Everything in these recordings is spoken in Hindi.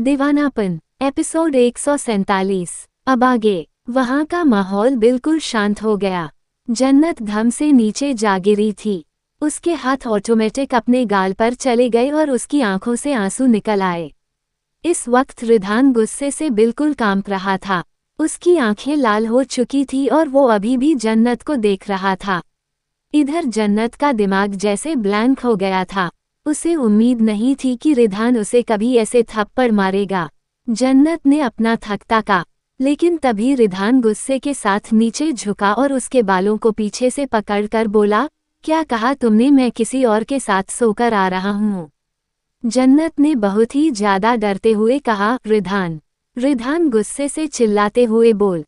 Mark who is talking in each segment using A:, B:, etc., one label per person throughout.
A: दीवानापन एपिसोड 147। अब आगे। वहाँ का माहौल बिल्कुल शांत हो गया। जन्नत धम से नीचे जा गिरी थी। उसके हाथ ऑटोमेटिक अपने गाल पर चले गए और उसकी आंखों से आंसू निकल आए। इस वक्त रिधान गुस्से से बिल्कुल कांप रहा था। उसकी आंखें लाल हो चुकी थी और वो अभी भी जन्नत को देख रहा था। इधर जन्नत का दिमाग जैसे ब्लैंक हो गया था। उसे उम्मीद नहीं थी कि रिधान उसे कभी ऐसे थप्पड़ मारेगा। जन्नत ने अपना थकता का, लेकिन तभी रिधान गुस्से के साथ नीचे झुका और उसके बालों को पीछे से पकड़कर बोला, क्या कहा तुमने? मैं किसी और के साथ सोकर आ रहा हूँ। जन्नत ने बहुत ही ज्यादा डरते हुए कहा, रिधान। रिधान गुस्से से चिल्लाते हुए बोल,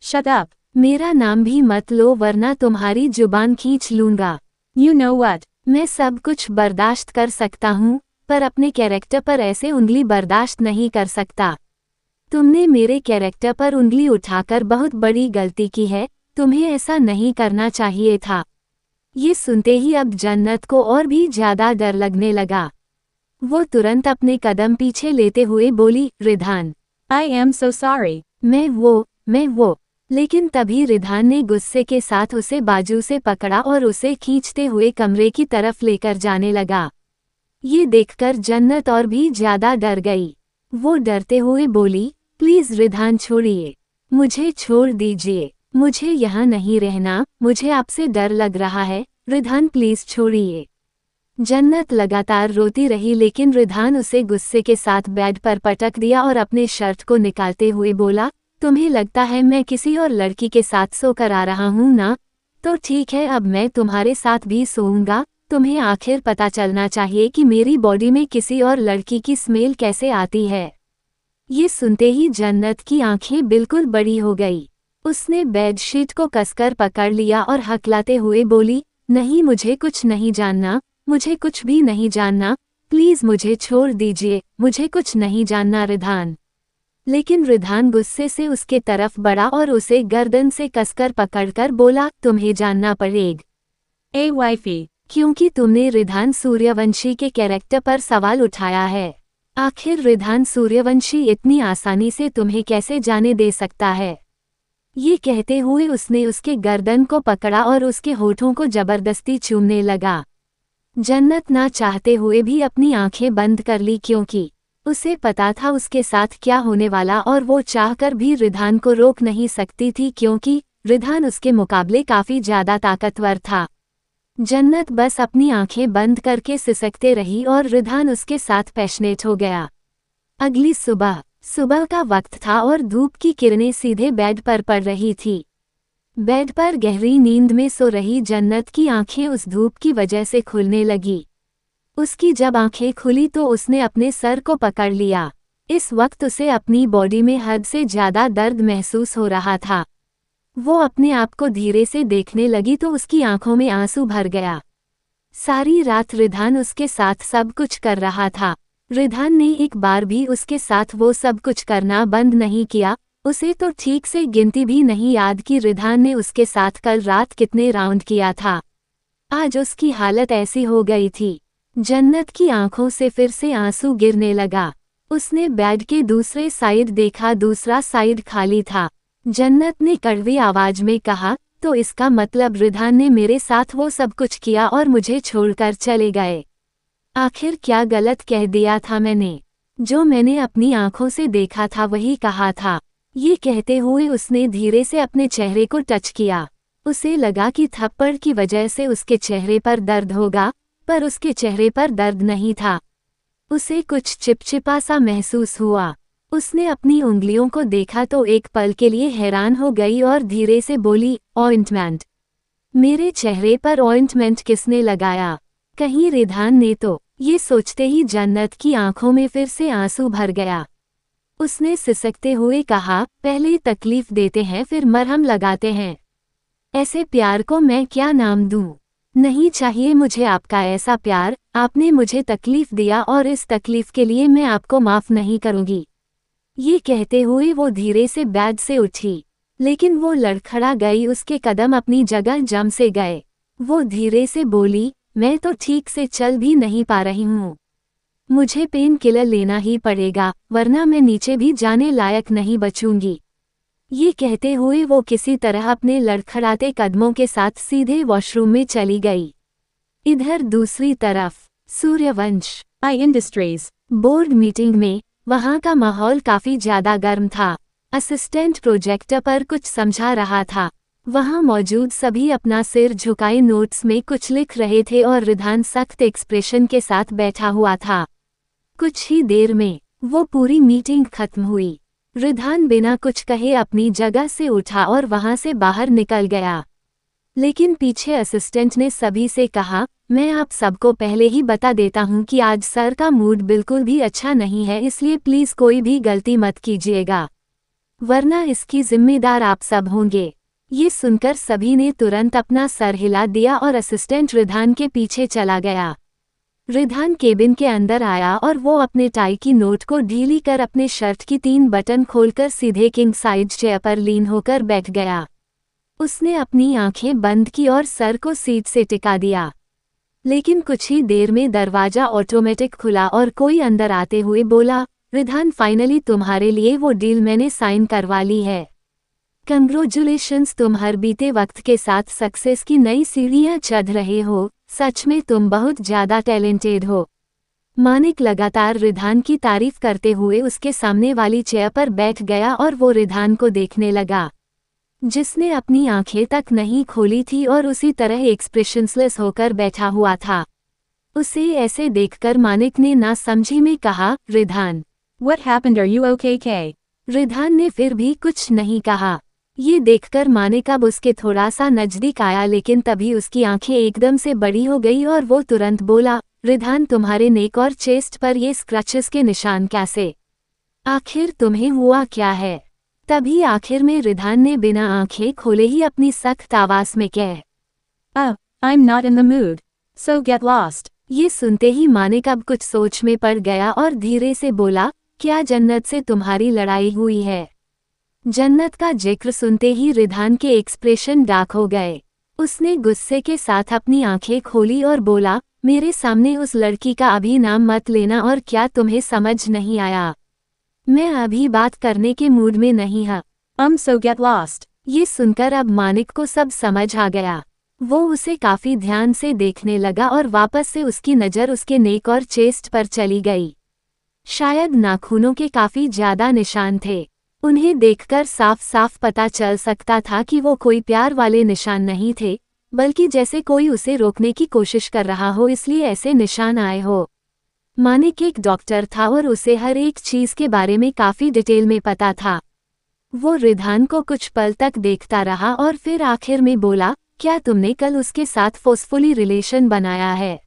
B: शट अप।
A: मेरा नाम भी मत लो वरना तुम्हारी जुबान खींच लूंगा।
B: You know what?
A: मैं सब कुछ बर्दाश्त कर सकता हूँ, पर अपने कैरेक्टर पर ऐसे उंगली बर्दाश्त नहीं कर सकता। तुमने मेरे कैरेक्टर पर उंगली उठाकर बहुत बड़ी गलती की है। तुम्हें ऐसा नहीं करना चाहिए था। ये सुनते ही अब जन्नत को और भी ज्यादा डर लगने लगा। वो तुरंत अपने कदम पीछे लेते हुए बोली, Ridhan.
B: I am so sorry.
A: मैं वो। लेकिन तभी रिधान ने गुस्से के साथ उसे बाजू से पकड़ा और उसे खींचते हुए कमरे की तरफ लेकर जाने लगा। ये देखकर जन्नत और भी ज्यादा डर गई। वो डरते हुए बोली, प्लीज रिधान छोड़िए, मुझे छोड़ दीजिए, मुझे यहाँ नहीं रहना, मुझे आपसे डर लग रहा है, रिधान प्लीज छोड़िए। जन्नत लगातार रोती रही लेकिन रिधान उसे गुस्से के साथ बेड पर पटक दिया और अपने शर्ट को निकालते हुए बोला, तुम्हें लगता है मैं किसी और लड़की के साथ सोकर आ रहा हूँ ना? तो ठीक है, अब मैं तुम्हारे साथ भी सोऊंगा। तुम्हें आखिर पता चलना चाहिए कि मेरी बॉडी में किसी और लड़की की स्मेल कैसे आती है। ये सुनते ही जन्नत की आंखें बिल्कुल बड़ी हो गई। उसने बेडशीट को कसकर पकड़ लिया और हकलाते हुए बोली, नहीं, मुझे कुछ नहीं जानना, मुझे कुछ भी नहीं जानना, प्लीज मुझे छोड़ दीजिए, मुझे कुछ नहीं जानना रिधान। लेकिन रिधान गुस्से से उसके तरफ बढ़ा और उसे गर्दन से कसकर पकड़कर बोला, तुम्हें जानना पड़ेगा।
B: ए वाइफी,
A: क्योंकि तुमने रिधान सूर्यवंशी के कैरेक्टर पर सवाल उठाया है। आखिर रिधान सूर्यवंशी इतनी आसानी से तुम्हें कैसे जाने दे सकता है? ये कहते हुए उसने उसके गर्दन को पकड़ा और उसके होठों को जबरदस्ती चूमने लगा। जन्नत ना चाहते हुए भी अपनी आंखें बंद कर ली क्योंकि उसे पता था उसके साथ क्या होने वाला और वो चाहकर भी रिधान को रोक नहीं सकती थी क्योंकि रिधान उसके मुकाबले काफी ज्यादा ताकतवर था। जन्नत बस अपनी आंखें बंद करके सिसकते रही और रिधान उसके साथ पैशनेट हो गया। अगली सुबह का वक्त था और धूप की किरणें सीधे बेड पर पड़ रही थी। बेड पर गहरी नींद में सो रही जन्नत की आंखें उस धूप की वजह से खुलने लगी। उसकी जब आंखें खुली तो उसने अपने सर को पकड़ लिया। इस वक्त उसे अपनी बॉडी में हद से ज्यादा दर्द महसूस हो रहा था। वो अपने आप को धीरे से देखने लगी तो उसकी आंखों में आंसू भर गया। सारी रात रिधान उसके साथ सब कुछ कर रहा था। रिधान ने एक बार भी उसके साथ वो सब कुछ करना बंद नहीं किया। उसे तो ठीक से गिनती भी नहीं याद कि रिधान ने उसके साथ कल रात कितने राउंड किया था। आज उसकी हालत ऐसी हो गई थी। जन्नत की आंखों से फिर से आंसू गिरने लगा। उसने बेड के दूसरे साइड देखा, दूसरा साइड खाली था। जन्नत ने कड़वी आवाज में कहा, तो इसका मतलब रिधान ने मेरे साथ वो सब कुछ किया और मुझे छोड़कर चले गए। आखिर क्या गलत कह दिया था मैंने? जो मैंने अपनी आंखों से देखा था वही कहा था। ये कहते हुए उसने धीरे से अपने चेहरे को टच किया। उसे लगा कि थप्पड़ की वजह से उसके चेहरे पर दर्द होगा, पर उसके चेहरे पर दर्द नहीं था। उसे कुछ चिपचिपा सा महसूस हुआ। उसने अपनी उंगलियों को देखा तो एक पल के लिए हैरान हो गई और धीरे से बोली, ऑइंटमेंट। मेरे चेहरे पर ऑइंटमेंट किसने लगाया? कहीं रिधान ने तो? ये सोचते ही जन्नत की आंखों में फिर से आंसू भर गया। उसने सिसकते हुए कहा, पहले तकलीफ देते हैं फिर मरहम लगाते हैं। ऐसे प्यार को मैं क्या नाम दूं? नहीं चाहिए मुझे आपका ऐसा प्यार। आपने मुझे तकलीफ दिया और इस तकलीफ के लिए मैं आपको माफ नहीं करूंगी। ये कहते हुए वो धीरे से बेड से उठी, लेकिन वो लड़खड़ा गई। उसके कदम अपनी जगह जम से गए। वो धीरे से बोली, मैं तो ठीक से चल भी नहीं पा रही हूँ। मुझे पेन किलर लेना ही पड़ेगा, वरना मैं नीचे भी जाने लायक नहीं बचूंगी। ये कहते हुए वो किसी तरह अपने लड़खड़ाते कदमों के साथ सीधे वॉशरूम में चली गई। इधर दूसरी तरफ सूर्यवंश
B: आई इंडस्ट्रीज
A: बोर्ड मीटिंग में वहां का माहौल काफी ज्यादा गर्म था। असिस्टेंट प्रोजेक्टर पर कुछ समझा रहा था। वहां मौजूद सभी अपना सिर झुकाए नोट्स में कुछ लिख रहे थे और रिधान सख्त एक्सप्रेशन के साथ बैठा हुआ था। कुछ ही देर में वो पूरी मीटिंग खत्म हुई। रिधान बिना कुछ कहे अपनी जगह से उठा और वहां से बाहर निकल गया। लेकिन पीछे असिस्टेंट ने सभी से कहा, मैं आप सबको पहले ही बता देता हूं कि आज सर का मूड बिल्कुल भी अच्छा नहीं है, इसलिए प्लीज कोई भी गलती मत कीजिएगा, वरना इसकी जिम्मेदार आप सब होंगे। ये सुनकर सभी ने तुरंत अपना सर हिला दिया और असिस्टेंट रिधान के पीछे चला गया। रिधान केबिन के अंदर आया और वो अपने टाई की नोट को ढीली कर अपने शर्ट की 3 बटन खोलकर सीधे किंग साइज चेयर पर लीन होकर बैठ गया। उसने अपनी आंखें बंद की और सर को सीट से टिका दिया। लेकिन कुछ ही देर में दरवाजा ऑटोमेटिक खुला और कोई अंदर आते हुए बोला, रिधान फाइनली तुम्हारे लिए वो डील मैंने साइन करवा ली है। कंग्रेचुलेशंस, तुम हर बीते वक्त के साथ सक्सेस की नई सीढ़ियां चढ़ रहे हो। सच में तुम बहुत ज्यादा टैलेंटेड हो। मानिक लगातार रिधान की तारीफ करते हुए उसके सामने वाली चेयर पर बैठ गया और वो रिधान को देखने लगा, जिसने अपनी आंखें तक नहीं खोली थी और उसी तरह एक्सप्रेशनलेस होकर बैठा हुआ था। उसे ऐसे देखकर मानिक ने ना समझी में कहा, Ridhan
B: What happened? Are you okay?
A: Ridhan ने फिर भी कुछ नहीं कहा। ये देखकर मानिक अब उसके थोड़ा सा नजदीक आया, लेकिन तभी उसकी आंखें एकदम से बड़ी हो गई और वो तुरंत बोला, रिधान तुम्हारे नेक और चेस्ट पर ये स्क्रचेस के निशान कैसे? आखिर तुम्हें हुआ क्या है? तभी आखिर में रिधान ने बिना आंखें खोले ही अपनी सख्त आवाज में कह,
B: I'm not in the mood. So get lost.
A: ये सुनते ही मानिक अब कुछ सोच में पड़ गया और धीरे से बोला, क्या जन्नत से तुम्हारी लड़ाई हुई है? जन्नत का जिक्र सुनते ही रिधान के एक्सप्रेशन डार्क हो गए। उसने गुस्से के साथ अपनी आंखें खोली और बोला, मेरे सामने उस लड़की का अभी नाम मत लेना, और क्या तुम्हें समझ नहीं आया? मैं अभी बात करने के मूड में नहीं हूँ।
B: So get lost.
A: ये सुनकर अब मानिक को सब समझ आ गया। वो उसे काफी ध्यान से देखने लगा और वापस से उसकी नज़र उसके नेक और चेस्ट पर चली गई। शायद नाखूनों के काफी ज्यादा निशान थे। उन्हें देखकर साफ साफ पता चल सकता था कि वो कोई प्यार वाले निशान नहीं थे, बल्कि जैसे कोई उसे रोकने की कोशिश कर रहा हो, इसलिए ऐसे निशान आए हो। मानिक एक डॉक्टर था और उसे हर एक चीज के बारे में काफी डिटेल में पता था। वो रिधान को कुछ पल तक देखता रहा और फिर आखिर में बोला, क्या तुमने कल उसके साथ फोर्सफुली रिलेशन बनाया है?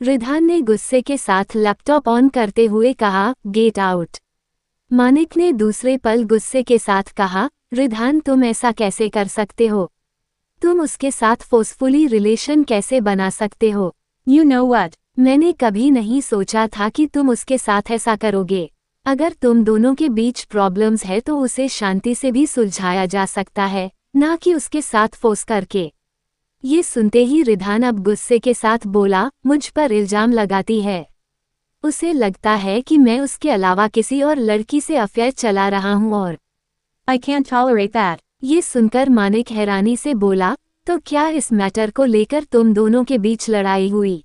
A: रिधान ने गुस्से के साथ लैपटॉप ऑन करते हुए कहा, गेट आउट। मानिक ने दूसरे पल गुस्से के साथ कहा, रिधान तुम ऐसा कैसे कर सकते हो? तुम उसके साथ फोर्सफुली रिलेशन कैसे बना सकते हो?
B: You know what?
A: मैंने कभी नहीं सोचा था कि तुम उसके साथ ऐसा करोगे। अगर तुम दोनों के बीच प्रॉब्लम्स है तो उसे शांति से भी सुलझाया जा सकता है, ना कि उसके साथ फोर्स करके। ये सुनते ही रिधान अब गुस्से के साथ बोला, मुझ पर इल्जाम लगाती है। उसे लगता है कि मैं उसके अलावा किसी और लड़की से अफेयर चला रहा हूं और
B: I can't tolerate that.
A: ये सुनकर मानिक हैरानी से बोला, तो क्या इस मैटर को लेकर तुम दोनों के बीच लड़ाई हुई?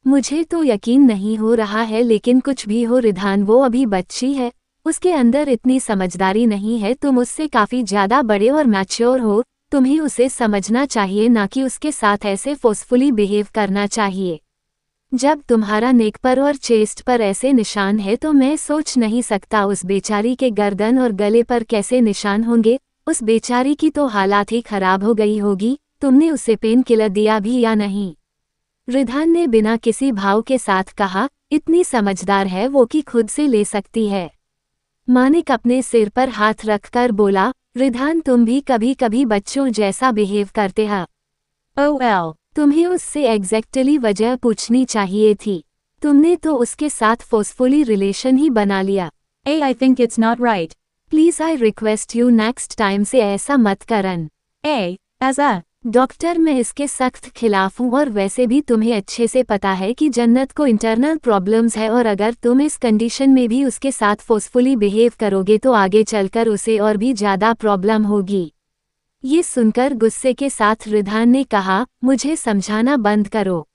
A: मुझे तो यकीन नहीं हो रहा है, लेकिन कुछ भी हो रिधान, वो अभी बच्ची है, उसके अंदर इतनी समझदारी नहीं है। तुम उससे काफी ज्यादा बड़े और मैच्योर हो, तुम्हें उसे समझना चाहिए, ना कि उसके साथ ऐसे फोर्सफुली बिहेव करना चाहिए। जब तुम्हारा नेक पर और चेस्ट पर ऐसे निशान है तो मैं सोच नहीं सकता उस बेचारी के गर्दन और गले पर कैसे निशान होंगे। उस बेचारी की तो हालात ही खराब हो गई होगी। तुमने उसे पेन किलर दिया भी या नहीं? रिधान ने बिना किसी भाव के साथ कहा, इतनी समझदार है वो कि खुद से ले सकती है। मानिक अपने सिर पर हाथ रखकर बोला, रिधान तुम भी कभी कभी बच्चों जैसा बिहेव करते हो।
B: OL.
A: तुम्हें उससे एग्जैक्टली वजह पूछनी चाहिए थी। तुमने तो उसके साथ फोर्सफुली रिलेशन ही बना लिया।
B: I think it's not right.
A: Please I request you next time से ऐसा मत करन।
B: As a
A: डॉक्टर, मैं इसके सख्त खिलाफ हूँ और वैसे भी तुम्हें अच्छे से पता है कि जन्नत को इंटरनल प्रॉब्लम्स है और अगर तुम इस कंडीशन में भी उसके साथ फोर्सफुली बिहेव करोगे तो आगे चलकर उसे और भी ज़्यादा प्रॉब्लम होगी। ये सुनकर गुस्से के साथ रिधान ने कहा, मुझे समझाना बंद करो।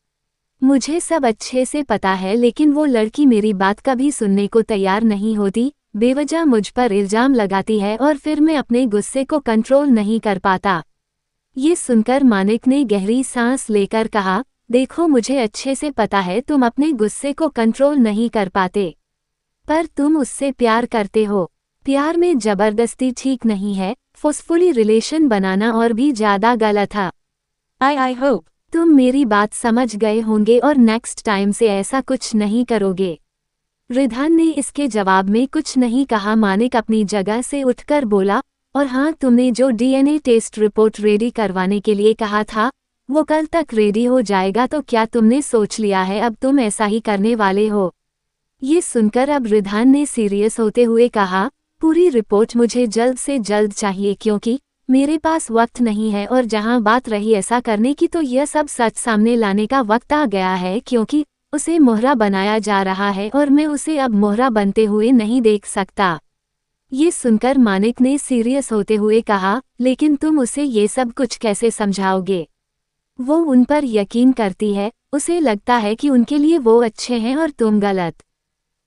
A: मुझे सब अच्छे से पता है, लेकिन वो लड़की मेरी बात कभी सुनने को तैयार नहीं होती, बेवजह मुझ पर इल्जाम लगाती है और फिर मैं अपने गुस्से को कंट्रोल नहीं कर पाता। ये सुनकर मानिक ने गहरी सांस लेकर कहा, देखो, मुझे अच्छे से पता है तुम अपने गुस्से को कंट्रोल नहीं कर पाते, पर तुम उससे प्यार करते हो। प्यार में जबरदस्ती ठीक नहीं है, फोर्सफुली रिलेशन बनाना और भी ज्यादा गलत है।
B: I hope.
A: तुम मेरी बात समझ गए होंगे और नेक्स्ट टाइम से ऐसा कुछ नहीं करोगे। रिधान ने इसके जवाब में कुछ नहीं कहा। मानिक अपनी जगह से उठकर बोला, और हाँ, तुमने जो डीएनए टेस्ट रिपोर्ट रेडी करवाने के लिए कहा था, वो कल तक रेडी हो जाएगा, तो क्या तुमने सोच लिया है अब तुम ऐसा ही करने वाले हो? ये सुनकर अब रिधान ने सीरियस होते हुए कहा, पूरी रिपोर्ट मुझे जल्द से जल्द चाहिए, क्योंकि मेरे पास वक्त नहीं है और जहां बात रही ऐसा करने की, तो यह सब सच सामने लाने का वक्त आ गया है, क्योंकि उसे मोहरा बनाया जा रहा है और मैं उसे अब मोहरा बनते हुए नहीं देख सकता। ये सुनकर मानिक ने सीरियस होते हुए कहा, लेकिन तुम उसे ये सब कुछ कैसे समझाओगे? वो उन पर यकीन करती है, उसे लगता है कि उनके लिए वो अच्छे हैं और तुम गलत।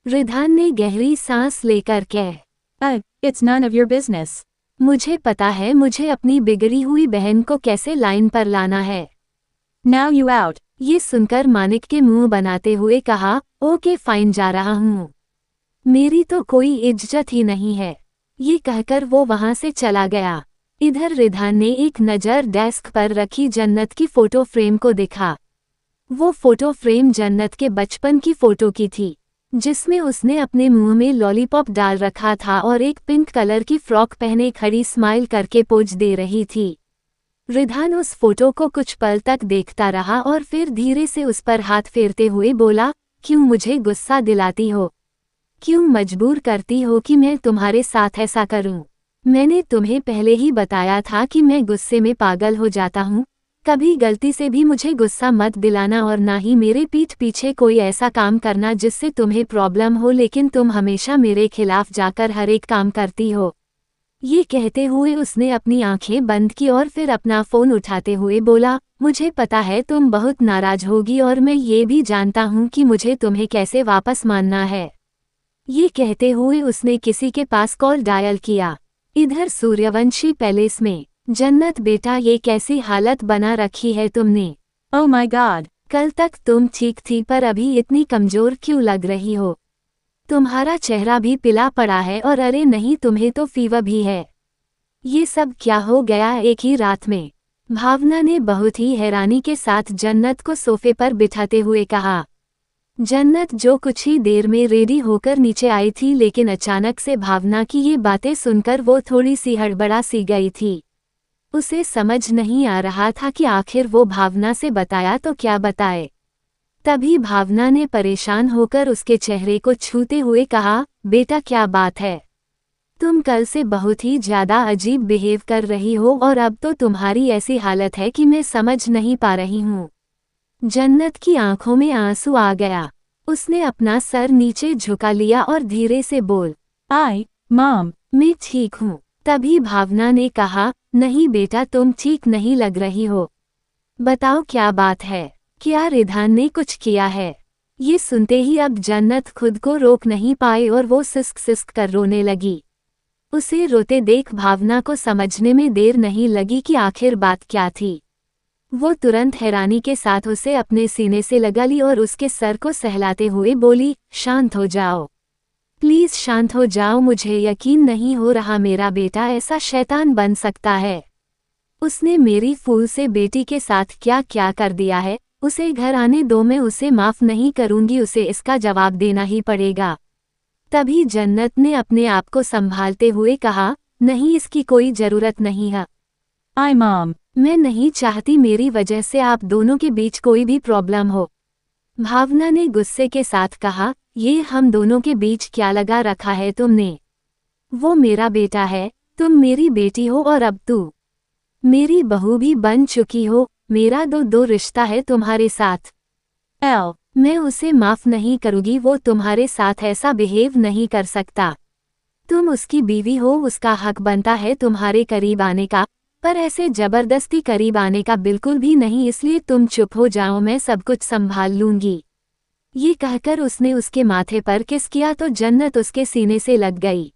A: रिधान ने गहरी सांस लेकर कहा,
B: It's none of your business.
A: मुझे पता है मुझे अपनी बिगड़ी हुई बहन को कैसे लाइन पर लाना है।
B: Now you out.
A: ये सुनकर मानिक के मुंह बनाते हुए कहा, ओके फाइन, जा रहा हूँ, मेरी तो कोई इज्जत ही नहीं है। ये कहकर वो वहां से चला गया। इधर रिधान ने एक नज़र डेस्क पर रखी जन्नत की फोटो फ्रेम को देखा। वो फोटो फ्रेम जन्नत के बचपन की फोटो की थी, जिसमें उसने अपने मुंह में लॉलीपॉप डाल रखा था और एक पिंक कलर की फ्रॉक पहने खड़ी स्माइल करके पोज दे रही थी। रिधान उस फोटो को कुछ पल तक देखता रहा और फिर धीरे से उस पर हाथ फेरते हुए बोला, क्यों मुझे गुस्सा दिलाती हो? क्यों मजबूर करती हो कि मैं तुम्हारे साथ ऐसा करूं? मैंने तुम्हें पहले ही बताया था कि मैं गुस्से में पागल हो जाता हूं। कभी गलती से भी मुझे गुस्सा मत दिलाना और ना ही मेरे पीठ पीछे कोई ऐसा काम करना जिससे तुम्हें प्रॉब्लम हो, लेकिन तुम हमेशा मेरे खिलाफ जाकर हर एक काम करती हो। ये कहते हुए उसने अपनी आंखें बंद की और फिर अपना फ़ोन उठाते हुए बोला, मुझे पता है तुम बहुत नाराज होगी और मैं ये भी जानता हूँ कि मुझे तुम्हें कैसे वापस मानना है। ये कहते हुए उसने किसी के पास कॉल डायल किया। इधर सूर्यवंशी पैलेस में, जन्नत बेटा, ये कैसी हालत बना रखी है तुमने?
B: Oh my God.
A: कल तक तुम ठीक थी, पर अभी इतनी कमज़ोर क्यों लग रही हो? तुम्हारा चेहरा भी पिला पड़ा है और अरे नहीं, तुम्हें तो फीवर भी है। ये सब क्या हो गया एक ही रात में? भावना ने बहुत ही हैरानी के साथ जन्नत को सोफे पर बिठाते हुए कहा। जन्नत जो कुछ ही देर में रेडी होकर नीचे आई थी, लेकिन अचानक से भावना की ये बातें सुनकर वो थोड़ी सी हड़बड़ा सी गई थी। उसे समझ नहीं आ रहा था कि आखिर वो भावना से बताया तो क्या बताए। तभी भावना ने परेशान होकर उसके चेहरे को छूते हुए कहा, बेटा क्या बात है? तुम कल से बहुत ही ज़्यादा अजीब बिहेव कर रही हो और अब तो तुम्हारी ऐसी हालत है कि मैं समझ नहीं पा रही हूँ। जन्नत की आंखों में आंसू आ गया। उसने अपना सर नीचे झुका लिया और धीरे से बोल,
B: Mom.
A: मैं ठीक हूँ। तभी भावना ने कहा, नहीं बेटा, तुम ठीक नहीं लग रही हो। बताओ क्या बात है? क्या रिधान ने कुछ किया है? ये सुनते ही अब जन्नत खुद को रोक नहीं पाई और वो सिसक सिसक कर रोने लगी। उसे रोते देख भावना को समझने में देर नहीं लगी कि आखिर बात क्या थी। वो तुरंत हैरानी के साथ उसे अपने सीने से लगा ली और उसके सर को सहलाते हुए बोली, शांत हो जाओ, प्लीज शांत हो जाओ, मुझे यकीन नहीं हो रहा मेरा बेटा ऐसा शैतान बन सकता है। उसने मेरी फूल से बेटी के साथ क्या क्या कर दिया है। उसे घर आने दो, मैं उसे माफ़ नहीं करूंगी, उसे इसका जवाब देना ही पड़ेगा। तभी जन्नत ने अपने आप को संभालते हुए कहा, नहीं, इसकी कोई ज़रूरत नहीं है।
B: Mom.
A: मैं नहीं चाहती मेरी वजह से आप दोनों के बीच कोई भी प्रॉब्लम हो। भावना ने गुस्से के साथ कहा, ये हम दोनों के बीच क्या लगा रखा है तुमने? वो मेरा बेटा है, तुम मेरी बेटी हो और अब तू मेरी बहू भी बन चुकी हो, मेरा दो रिश्ता है तुम्हारे साथ।
B: L.
A: मैं उसे माफ नहीं करूँगी, वो तुम्हारे साथ ऐसा बिहेव नहीं कर सकता। तुम उसकी बीवी हो, उसका हक बनता है तुम्हारे करीब आने का, पर ऐसे जबरदस्ती करीब आने का बिल्कुल भी नहीं, इसलिए तुम चुप हो जाओ, मैं सब कुछ संभाल लूंगी। ये कहकर उसने उसके माथे पर किस किया तो जन्नत उसके सीने से लग गई।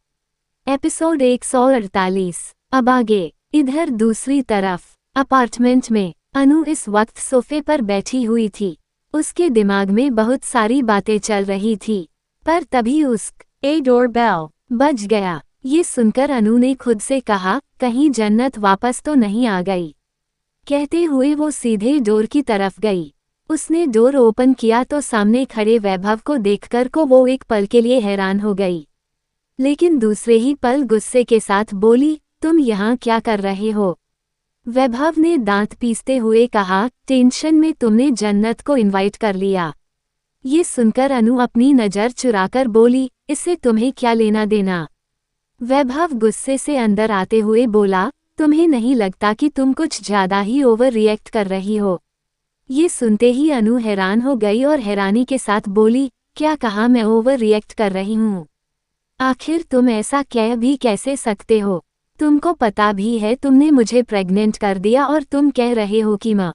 A: एपिसोड 148। अब आगे। इधर दूसरी तरफ अपार्टमेंट में अनु इस वक्त सोफे पर बैठी हुई थी। उसके दिमाग में बहुत सारी बातें चल रही थी, पर तभी
B: A doorbell.
A: बज गया। ये सुनकर अनु ने खुद से कहा, कहीं जन्नत वापस तो नहीं आ गई। कहते हुए वो सीधे डोर की तरफ गई। उसने डोर ओपन किया तो सामने खड़े वैभव को देखकर वो एक पल के लिए हैरान हो गई, लेकिन दूसरे ही पल गुस्से के साथ बोली, तुम यहाँ क्या कर रहे हो? वैभव ने दांत पीसते हुए कहा, टेंशन में तुमने जन्नत को इनवाइट कर लिया। ये सुनकर अनु अपनी नज़र चुराकर बोली, इससे तुम्हें क्या लेना देना? वैभव गुस्से से अंदर आते हुए बोला, तुम्हें नहीं लगता कि तुम कुछ ज्यादा ही ओवर रिएक्ट कर रही हो? ये सुनते ही अनु हैरान हो गई और हैरानी के साथ बोली, क्या कहा मैं ओवर रिएक्ट कर रही हूँ? आखिर तुम ऐसा कह भी कैसे सकते हो? तुमको पता भी है तुमने मुझे प्रेग्नेंट कर दिया और तुम कह रहे हो कि मैं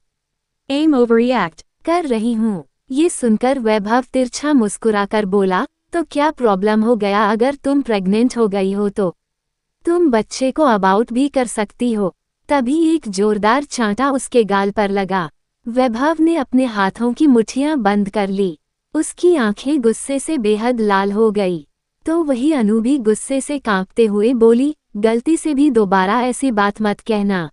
B: I'm overreact.
A: कर रही हूँ। ये सुनकर वैभव तिरछा मुस्कुराकर बोला, तो क्या प्रॉब्लम हो गया अगर तुम प्रेग्नेंट हो गई हो तो? तुम बच्चे को अबाउट भी कर सकती हो। तभी एक जोरदार चांटा उसके गाल पर लगा। वैभव ने अपने हाथों की मुट्ठियां बंद कर ली। उसकी आंखें गुस्से से बेहद लाल हो गई। तो वही अनु भी गुस्से से कांपते हुए बोली, गलती से भी दोबारा ऐसी बात मत कहना,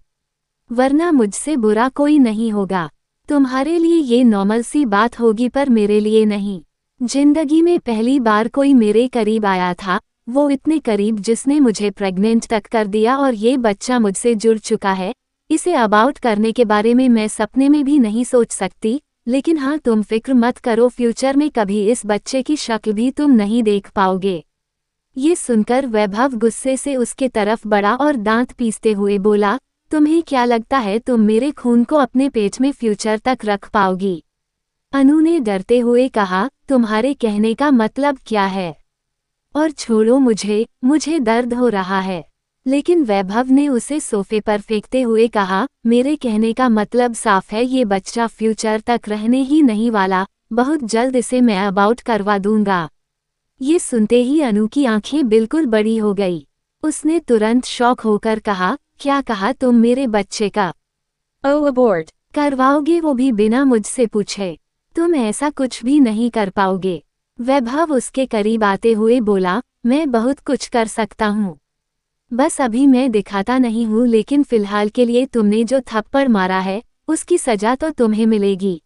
A: वरना मुझसे बुरा कोई नहीं होगा। तुम्हारे लिए ये नॉर्मल सी बात होगी पर मेरे लिए नहीं। जिंदगी में पहली बार कोई मेरे करीब आया था, वो इतने करीब जिसने मुझे प्रेग्नेंट तक कर दिया और ये बच्चा मुझसे जुड़ चुका है। इसे अबाउट करने के बारे में मैं सपने में भी नहीं सोच सकती, लेकिन हाँ तुम फिक्र मत करो, फ्यूचर में कभी इस बच्चे की शक्ल भी तुम नहीं देख पाओगे। ये सुनकर वैभव गुस्से से उसके तरफ बढ़ा और दांत पीसते हुए बोला, तुम्हें क्या लगता है तुम मेरे खून को अपने पेट में फ्यूचर तक रख पाओगी? अनु ने डरते हुए कहा, तुम्हारे कहने का मतलब क्या है? और छोड़ो मुझे दर्द हो रहा है। लेकिन वैभव ने उसे सोफे पर फेंकते हुए कहा, मेरे कहने का मतलब साफ है, ये बच्चा फ्यूचर तक रहने ही नहीं वाला, बहुत जल्द इसे मैं अबाउट करवा दूंगा। ये सुनते ही अनु की आंखें बिल्कुल बड़ी हो गई। उसने तुरंत शॉक होकर कहा, क्या कहा तुम मेरे बच्चे का
B: Oh abort.
A: करवाओगे, वो भी बिना मुझसे पूछे? तुम ऐसा कुछ भी नहीं कर पाओगे। वैभव उसके करीब आते हुए बोला, मैं बहुत कुछ कर सकता हूँ, बस अभी मैं दिखाता नहीं हूँ, लेकिन फिलहाल के लिए तुमने जो थप्पड़ मारा है उसकी सजा तो तुम्हें मिलेगी।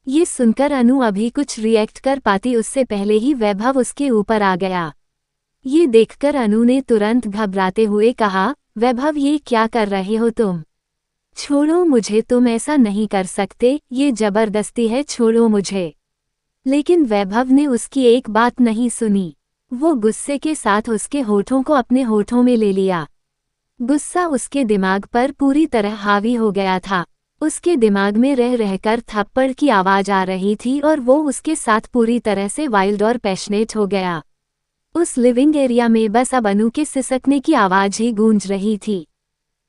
A: ये सुनकर अनु अभी कुछ रिएक्ट कर पाती उससे पहले ही वैभव उसके ऊपर आ गया। ये देखकर अनु ने तुरंत घबराते हुए कहा, वैभव ये क्या कर रहे हो तुम? छोड़ो मुझे, तुम ऐसा नहीं कर सकते, ये जबरदस्ती है, छोड़ो मुझे। लेकिन वैभव ने उसकी एक बात नहीं सुनी। वो गुस्से के साथ उसके होठों को अपने होठों में ले लिया। गुस्सा उसके दिमाग पर पूरी तरह हावी हो गया था। उसके दिमाग में रह रहकर थप्पड़ की आवाज आ रही थी और वो उसके साथ पूरी तरह से वाइल्ड और पैशनेट हो गया। उस लिविंग एरिया में बस अब अनु के सिसकने की आवाज ही गूंज रही थी।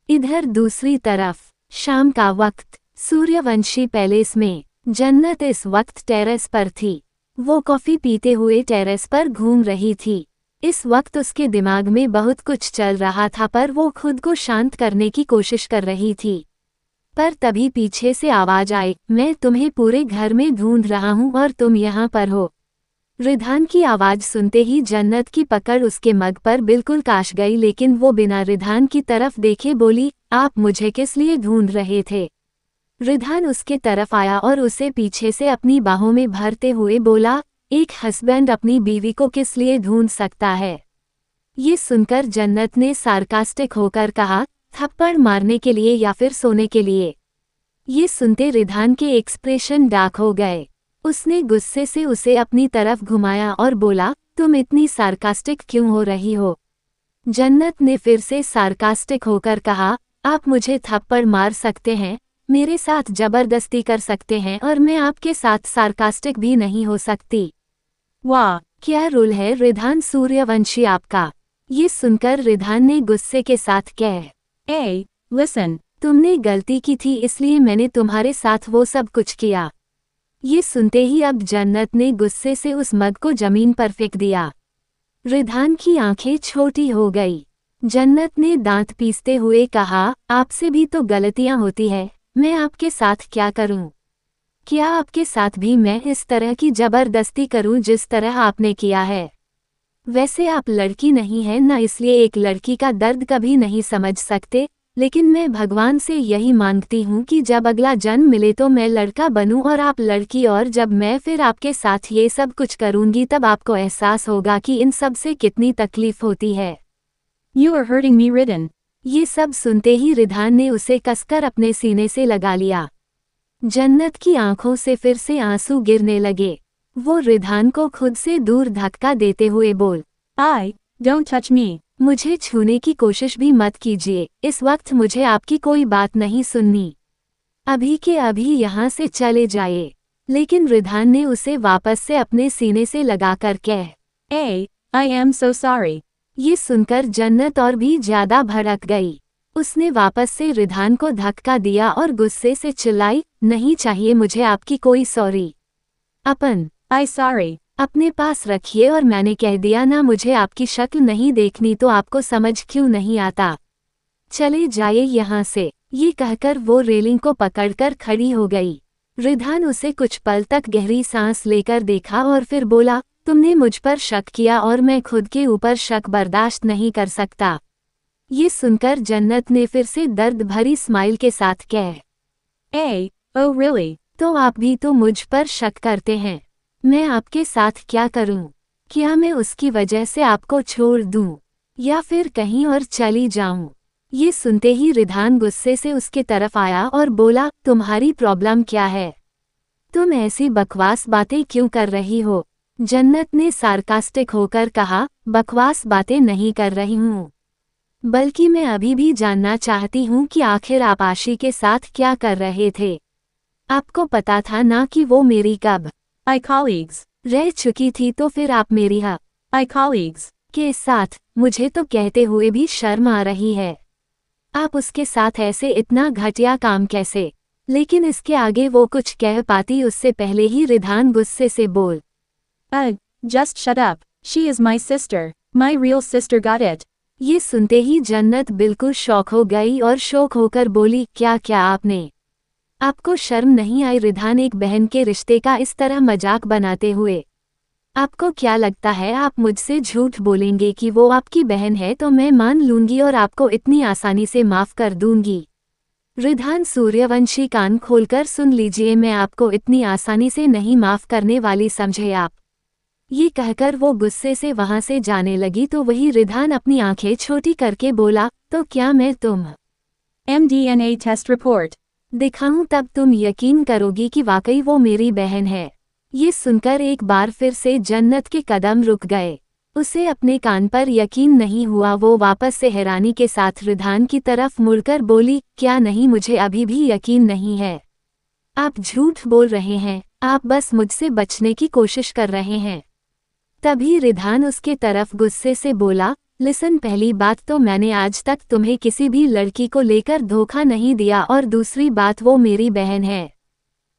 A: इधर दूसरी तरफ शाम का वक्त, सूर्यवंशी पैलेस में जन्नत इस वक्त टेरेस पर थी। वो कॉफी पीते हुए टेरेस पर घूम रही थी। इस वक्त उसके दिमाग में बहुत कुछ चल रहा था, पर वो खुद को शांत करने की कोशिश कर रही थी। पर तभी पीछे से आवाज आई, मैं तुम्हें पूरे घर में ढूंढ रहा हूँ और तुम यहाँ पर हो। रिधान की आवाज सुनते ही जन्नत की पकड़ उसके मग पर बिल्कुल काश गई, लेकिन वो बिना रिधान की तरफ देखे बोली, आप मुझे किस लिए ढूंढ रहे थे? रिधान उसके तरफ आया और उसे पीछे से अपनी बाहों में भरते हुए बोला, एक हस्बैंड अपनी बीवी को किस लिए ढूंढ सकता है? ये सुनकर जन्नत ने सार्कास्टिक होकर कहा, थप्पड़ मारने के लिए या फिर सोने के लिए? ये सुनते रिधान के एक्सप्रेशन डार्क हो गए। उसने गुस्से से उसे अपनी तरफ घुमाया और बोला, तुम इतनी सार्कास्टिक क्यों हो रही हो? जन्नत ने फिर से सार्कास्टिक होकर कहा, आप मुझे थप्पड़ मार सकते हैं, मेरे साथ जबरदस्ती कर सकते हैं और मैं आपके साथ सार्कास्टिक भी नहीं हो सकती।
B: वाह,
A: क्या रोल है रिधान सूर्यवंशी आपका? ये सुनकर रिधान ने गुस्से के साथ कह,
B: A. Listen.
A: तुमने गलती की थी इसलिए मैंने तुम्हारे साथ वो सब कुछ किया। ये सुनते ही अब जन्नत ने गुस्से से उस मग को जमीन पर फेंक दिया। रिधान की आंखें छोटी हो गई। जन्नत ने दांत पीसते हुए कहा, आपसे भी तो गलतियां होती है, मैं आपके साथ क्या करूं? क्या आपके साथ भी मैं इस तरह की जबरदस्ती करूं जिस तरह आपने किया है? वैसे आप लड़की नहीं हैं न, इसलिए एक लड़की का दर्द कभी नहीं समझ सकते, लेकिन मैं भगवान से यही मांगती हूँ कि जब अगला जन्म मिले तो मैं लड़का बनूं और आप लड़की, और जब मैं फिर आपके साथ ये सब कुछ करूंगी तब आपको एहसास होगा कि इन सब से कितनी तकलीफ होती है।
B: You are hurting me, Ridhan.
A: ये सब सुनते ही रिधान ने उसे कसकर अपने सीने से लगा लिया। जन्नत की आंखों से फिर से आंसू गिरने लगे। वो रिधान को खुद से दूर धक्का देते हुए बोल,
B: Don't touch me.
A: मुझे छूने की कोशिश भी मत कीजिए, इस वक्त मुझे आपकी कोई बात नहीं सुननी। अभी के अभी यहाँ से चले जाइए। लेकिन रिधान ने उसे वापस से अपने सीने से लगाकर कह,
B: I am so sorry.
A: ये सुनकर जन्नत और भी ज्यादा भड़क गई। उसने वापस से रिधान को धक्का दिया और गुस्से से चिल्लाई, नहीं चाहिए मुझे आपकी कोई सॉरी।
B: I sorry.
A: अपने पास रखिए, और मैंने कह दिया ना, मुझे आपकी शक्ल नहीं देखनी तो आपको समझ क्यों नहीं आता? चले जाइए यहाँ से। ये कहकर वो रेलिंग को पकड़कर खड़ी हो गई। रिधान उसे कुछ पल तक गहरी सांस लेकर देखा और फिर बोला, तुमने मुझ पर शक किया और मैं खुद के ऊपर शक बर्दाश्त नहीं कर सकता। ये सुनकर जन्नत ने फिर से दर्द भरी स्माइल के साथ कह,
B: Oh really?
A: तो आप भी तो मुझ पर शक करते हैं। मैं आपके साथ क्या करूं? क्या मैं उसकी वजह से आपको छोड़ दूं? या फिर कहीं और चली जाऊं? ये सुनते ही रिधान गुस्से से उसके तरफ आया और बोला, तुम्हारी प्रॉब्लम क्या है? तुम ऐसी बकवास बातें क्यों कर रही हो? जन्नत ने सार्कास्टिक होकर कहा, बकवास बातें नहीं कर रही हूं, बल्कि मैं अभी भी जानना चाहती हूं कि आखिर आप आशी के साथ क्या कर रहे थे। आपको पता था ना कि वो मेरी कब
B: colleagues.
A: रह चुकी थी, तो फिर आप मेरी
B: colleagues.
A: के साथ, मुझे तो कहते हुए भी शर्म आ रही है। आप उसके साथ ऐसे इतना घटिया काम कैसे? लेकिन इसके आगे वो कुछ कह पाती उससे पहले ही रिधान गुस्से से बोल,
B: Just shut up. She is my sister. My real sister got it.
A: ये सुनते ही जन्नत बिल्कुल शॉक हो गई और शौक होकर बोली, क्या क्या आपने? आपको शर्म नहीं आई रिधान एक बहन के रिश्ते का इस तरह मजाक बनाते हुए? आपको क्या लगता है आप मुझसे झूठ बोलेंगे कि वो आपकी बहन है तो मैं मान लूंगी और आपको इतनी आसानी से माफ कर दूंगी? रिधान सूर्यवंशी, कान खोलकर सुन लीजिए, मैं आपको इतनी आसानी से नहीं माफ करने वाली, समझे आप? ये कहकर वो गुस्से से वहां से जाने लगी तो वही रिधान अपनी आंखें छोटी करके बोला, तो क्या मैं तुम
B: MDNA test report.
A: दिखाऊं तब तुम यकीन करोगी कि वाकई वो मेरी बहन है। ये सुनकर एक बार फिर से जन्नत के कदम रुक गए। उसे अपने कान पर यकीन नहीं हुआ। वो वापस से हैरानी के साथ रिधान की तरफ मुड़कर बोली, क्या नहीं, मुझे अभी भी यकीन नहीं है। आप झूठ बोल रहे हैं, आप बस मुझसे बचने की कोशिश कर रहे हैं। तभी रिधान उसके तरफ गुस्से से बोला, लिसन, पहली बात तो मैंने आज तक तुम्हें किसी भी लड़की को लेकर धोखा नहीं दिया, और दूसरी बात वो मेरी बहन है।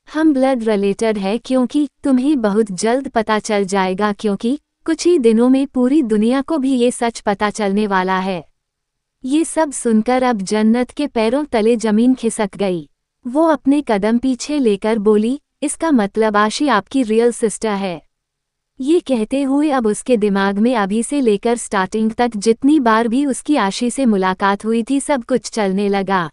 A: हम ब्लड रिलेटेड है, क्योंकि तुम्हें बहुत जल्द पता चल जाएगा, क्योंकि कुछ ही दिनों में पूरी दुनिया को भी ये सच पता चलने वाला है। ये सब सुनकर अब जन्नत के पैरों तले जमीन खिसक गई। वो अपने कदम पीछे लेकर बोली, इसका मतलब आशी आपकी रियल सिस्टर है। ये कहते हुए अब उसके दिमाग में अभी से लेकर स्टार्टिंग तक जितनी बार भी उसकी आशी से मुलाकात हुई थी सब कुछ चलने लगा।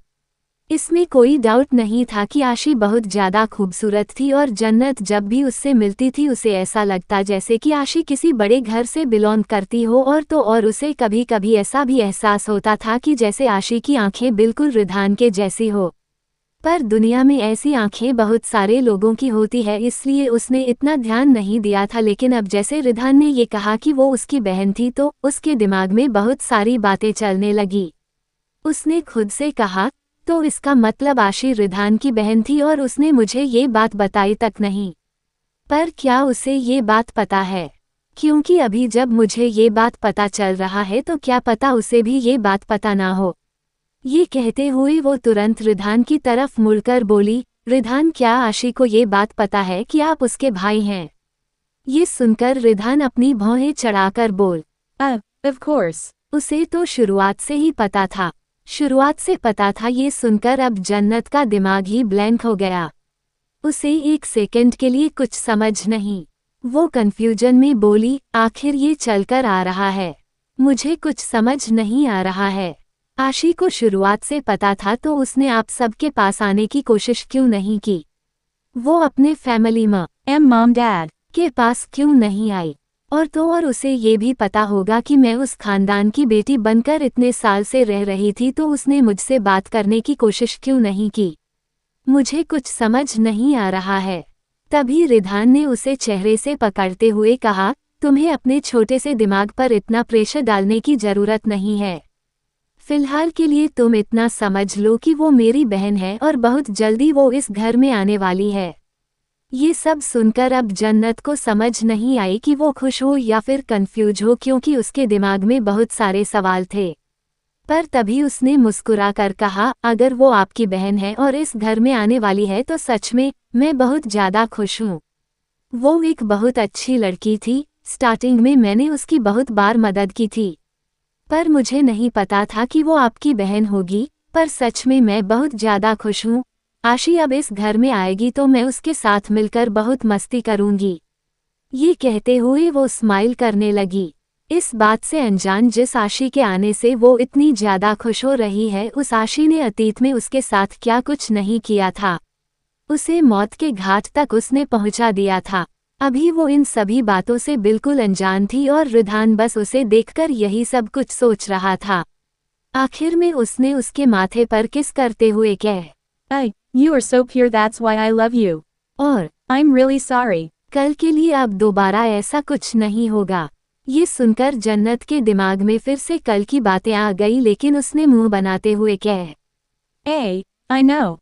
A: इसमें कोई डाउट नहीं था कि आशी बहुत ज़्यादा खूबसूरत थी, और जन्नत जब भी उससे मिलती थी उसे ऐसा लगता जैसे कि आशी किसी बड़े घर से बिलोंग करती हो, और उसे कभी कभी ऐसा भी एहसास होता था कि जैसे आशी की आंखें बिल्कुल रिधान के जैसी हो। पर दुनिया में ऐसी आंखें बहुत सारे लोगों की होती है, इसलिए उसने इतना ध्यान नहीं दिया था। लेकिन अब जैसे रिधान ने ये कहा कि वो उसकी बहन थी तो उसके दिमाग में बहुत सारी बातें चलने लगी। उसने खुद से कहा, तो इसका मतलब आशी रिधान की बहन थी और उसने मुझे ये बात बताई तक नहीं। पर क्या उसे ये बात पता है? क्योंकि अभी जब मुझे ये बात पता चल रहा है तो क्या पता उसे भी ये बात पता ना हो। ये कहते हुए वो तुरंत रिधान की तरफ मुड़कर बोली, रिधान क्या आशी को ये बात पता है कि आप उसके भाई हैं? ये सुनकर रिधान अपनी भौहें चढ़ाकर बोल,
B: Of course.
A: उसे तो शुरुआत से ही पता था। शुरुआत से पता था। ये सुनकर अब जन्नत का दिमाग ही ब्लैंक हो गया। उसे एक सेकंड के लिए कुछ समझ नहीं। वो कंफ्यूजन में बोली, आखिर ये चलकर आ रहा है, मुझे कुछ समझ नहीं आ रहा है। आशी को शुरुआत से पता था तो उसने आप सबके पास आने की कोशिश क्यों नहीं की? वो अपने फैमिली
B: Mom Dad.
A: के पास क्यों नहीं आई? और उसे ये भी पता होगा कि मैं उस खानदान की बेटी बनकर इतने साल से रह रही थी तो उसने मुझसे बात करने की कोशिश क्यों नहीं की? मुझे कुछ समझ नहीं आ रहा है। तभी रिधान ने उसे चेहरे से पकड़ते हुए कहा, तुम्हें अपने छोटे से दिमाग पर इतना प्रेशर डालने की जरूरत नहीं है। फिलहाल के लिए तुम इतना समझ लो कि वो मेरी बहन है और बहुत जल्दी वो इस घर में आने वाली है। ये सब सुनकर अब जन्नत को समझ नहीं आई कि वो खुश हो या फिर कंफ्यूज हो, क्योंकि उसके दिमाग में बहुत सारे सवाल थे। पर तभी उसने मुस्कुराकर कहा, अगर वो आपकी बहन है और इस घर में आने वाली है तो सच में मैं बहुत ज़्यादा खुश हूँ। वो एक बहुत अच्छी लड़की थी। स्टार्टिंग में मैंने उसकी बहुत बार मदद की थी, पर मुझे नहीं पता था कि वो आपकी बहन होगी। पर सच में मैं बहुत ज़्यादा खुश हूँ। आशी अब इस घर में आएगी तो मैं उसके साथ मिलकर बहुत मस्ती करूँगी। ये कहते हुए वो स्माइल करने लगी। इस बात से अनजान जिस आशी के आने से वो इतनी ज़्यादा खुश हो रही है, उस आशी ने अतीत में उसके साथ क्या कुछ नहीं किया था। उसे मौत के घाट तक उसने पहुंचा दिया था। अभी वो इन सभी बातों से बिल्कुल अनजान थी और रिधान बस उसे देखकर यही सब कुछ सोच रहा था। आखिर में उसने उसके माथे पर किस करते हुए कहा,
B: You are so pure, that's why I love you.
A: और
B: I'm really sorry.
A: कल के लिए अब दोबारा ऐसा कुछ नहीं होगा। ये सुनकर जन्नत के दिमाग में फिर से कल की बातें आ गई, लेकिन उसने मुंह बनाते हुए कहा,
B: I know.